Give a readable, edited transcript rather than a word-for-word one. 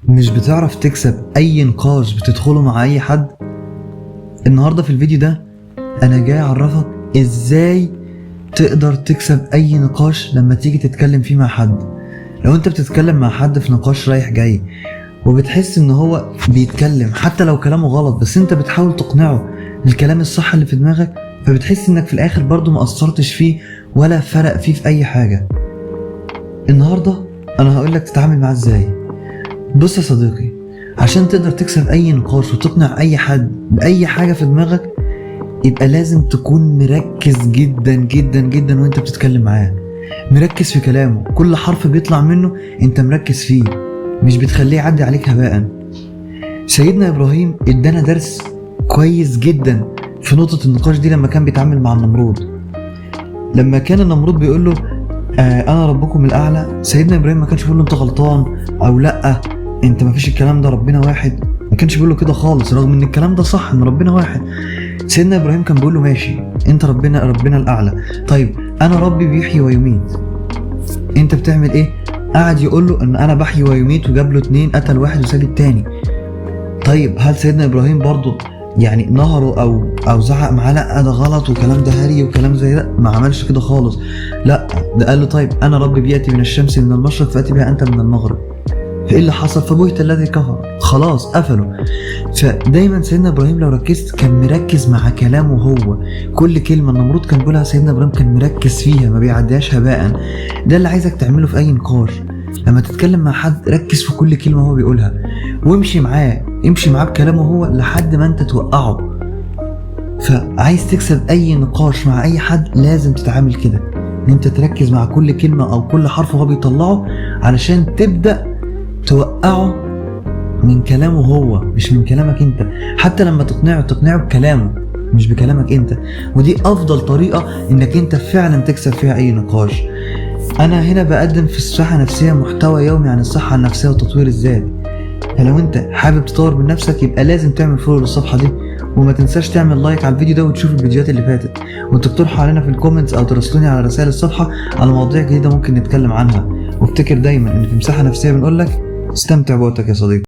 مش بتعرف تكسب اي نقاش بتدخله مع اي حد؟ النهاردة في الفيديو ده انا جاي اعرفك ازاي تقدر تكسب اي نقاش لما تيجي تتكلم فيه مع حد. لو انت بتتكلم مع حد في نقاش رايح جاي وبتحس ان هو بيتكلم حتى لو كلامه غلط، بس انت بتحاول تقنعه بالكلام الصح اللي في دماغك، فبتحس انك في الاخر برضو ما قصرتش فيه ولا فرق فيه في اي حاجة. النهاردة انا هقولك تتعامل معاه ازاي. بص يا صديقي، عشان تقدر تكسب اي نقاش وتقنع اي حد باي حاجة في دماغك، يبقى لازم تكون مركز جدا جدا جدا وانت بتتكلم معاه، مركز في كلامه، كل حرف بيطلع منه انت مركز فيه، مش بتخليه يعدي عليك هباء. سيدنا ابراهيم ادانا درس كويس جدا في نقطة النقاش دي لما كان بيتعامل مع النمرود. لما كان النمرود بيقول له انا ربكم الاعلى، سيدنا ابراهيم ما كانش بيقول له انت غلطان او لا انت ما فيش الكلام ده، ربنا واحد، ما كانش بيقول له كده خالص، رغم ان الكلام ده صح ان ربنا واحد. سيدنا ابراهيم كان بيقول له ماشي انت ربنا الاعلى، طيب انا ربي بيحيي ويميت، انت بتعمل ايه؟ قعد يقول له ان انا بحيي ويميت، وجاب له 2، قتل واحد وساب التاني. طيب هل سيدنا ابراهيم برضه يعني نهره او زعق معاه؟ لا ده غلط وكلام ده هري وكلام زي ده، ما عملش كده خالص. لا ده قال له طيب انا ربي بياتي من الشمس من المشرق فاتي بها انت من المغرب. فايه اللي حصل؟ فبهت الذي كفر، خلاص قفلوا. فدايما سيدنا ابراهيم لو ركزت كان مركز مع كلامه هو، كل كلمه النمرود كان بيقولها سيدنا ابراهيم كان مركز فيها، ما بيعديهاش هباء. ده اللي عايزك تعمله في اي نقاش. لما تتكلم مع حد ركز في كل كلمه هو بيقولها وامشي معاه، امشي معاه بكلامه هو لحد ما انت توقعه. فعايز تكسب اي نقاش مع اي حد لازم تتعامل كده، ان انت تركز مع كل كلمه او كل حرف هو بيطلعه علشان تبدا توقعه من كلامه هو مش من كلامك انت. حتى لما تقنعه بكلامه مش بكلامك انت، ودي افضل طريقه انك انت فعلا تكسب فيها اي نقاش. انا هنا بقدم في الصحة النفسية محتوى يومي عن الصحة النفسية وتطوير الذات، فلو انت حابب تطور من نفسك يبقى لازم تعمل فولو للصفحة دي، وما تنساش تعمل لايك على الفيديو ده وتشوف الفيديوهات اللي فاتت، وتقترحوا علينا في الكومنتس او تراسلوني على رسائل الصفحة على مواضيع جديدة ممكن نتكلم عنها. وافتكر دايما ان في مساحة نفسية بنقولك استمتع بوقتك يا صديقي.